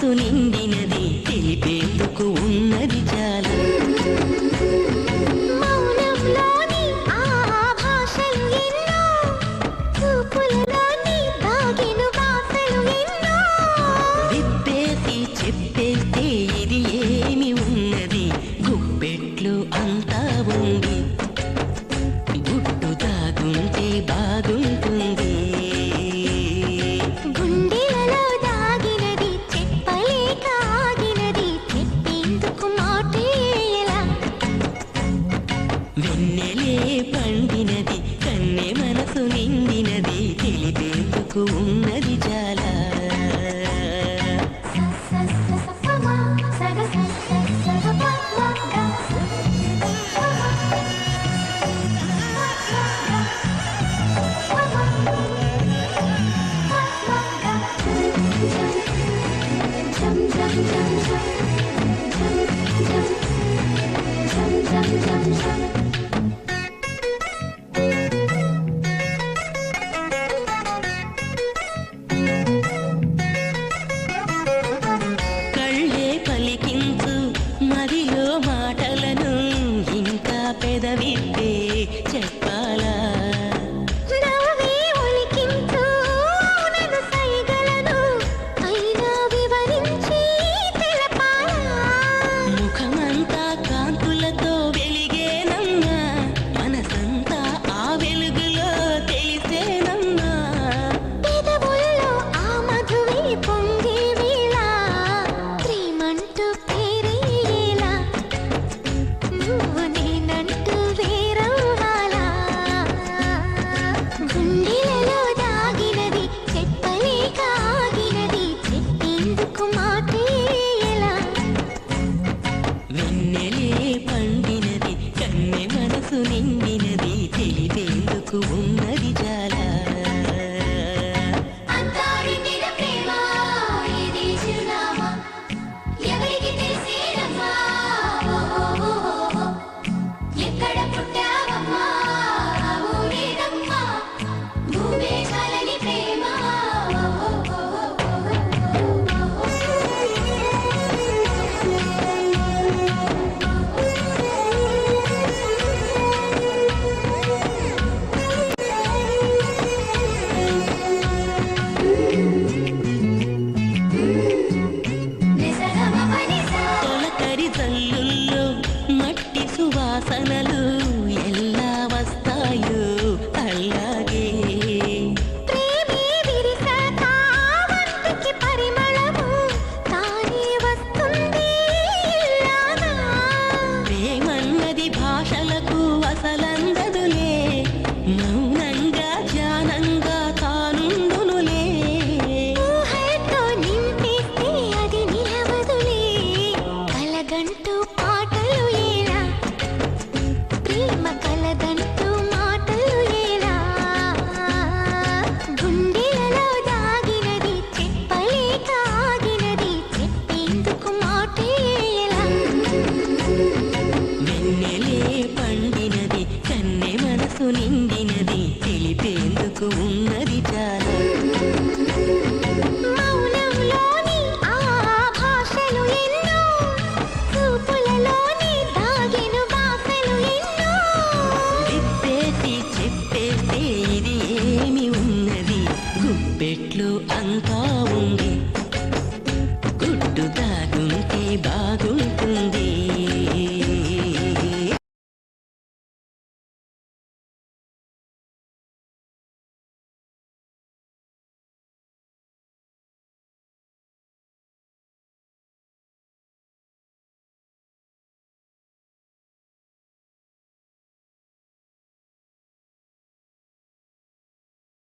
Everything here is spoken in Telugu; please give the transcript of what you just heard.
మనసు నిండినది తెలిపేందుకు ఉన్నది చాలా. మౌనంలోని ఆ భాషలు ఎన్నో, చూపులలోని దాగిన భాషలు ఎన్నో. విప్పేసి చెప్పేస్తే ఇది ఏమి ఉన్నది, గుప్పెట్లు అంతా ఉంది, గుట్టు దాగుంటే బాగుంటుంది. గుండెలలో దాగినది చెప్పలేక ఆగినది, చెప్పేందుకు మాటే ఎలా. వెన్నెలే పండినది కన్నె మనసు నిండినది తెలిపేందుకు ఉన్నది చాలా. కళ్ళే పలికించు మదిలో మాటలను, ఇంకా పెదవిద్దే చెప్పాలా. నవ్వే ఒలికించు నన్ను సైగలను, అయినా వివరించి తెలపాలా. ముఖమంతా కాంతులతో వెలిగేనమ్మా, మనసంతా ఆ వెలుగులో తెలిసేనమ్మా. పెదవుల్లో ఆ మధువే పొంగే వేళ, ప్రేమంటూ పేరేలా, నువ్వు నేనంటూ వేరవ్వాలా. గుండెలలో దాగినది చెప్పలేక ఆగినది, చెప్పేందుకు మాటే ఎలా. వెన్నెలే పండినది కన్నె మనసు నిండినది తెలిపేందుకు ఉన్నది చాలా. అంతారింటిన ప్రేమ ఇది చిరునామా, ఎవరికి తెలిసేనమ్మా. ఎక్కడ పుట్టావమ్మా ఊరేనమ్మా, భూమే చాలని ప్రేమ. తొలకరి జల్లుల్లో మట్టి సువాసనలు ఎలా వస్తాయో అలాగే. ప్రేమే విరిసాక వంటికి పరిమళము తానే వస్తుంది ఇలాగా. ప్రేమన్నది భాషలకు అసలందదులే, మౌనంగా ధ్యానంగా తానుండునులే. ఊహలతో నింపేస్తే అది నిలవదులే, కలగంటూ పాటలు ఏలా, ప్రేమ కలగంటూ మాటలు ఏలా. గుండెలలో దాగినది చెప్పలేక ఆగినది, చెప్పేందుకు మాటే ఎలా. వెన్నెలే పండినది కన్నె మనసు నిండినది తెలిపేందుకు ఉన్నది చాలా. మౌనంలోని ఆ భాషలు ఎన్నో, చూపులలోని దాగిన భాషలు ఎన్నో. విప్పేసి చెప్పేస్తే ఇది ఏమి ఉన్నది, గుప్పెట్లు అంతా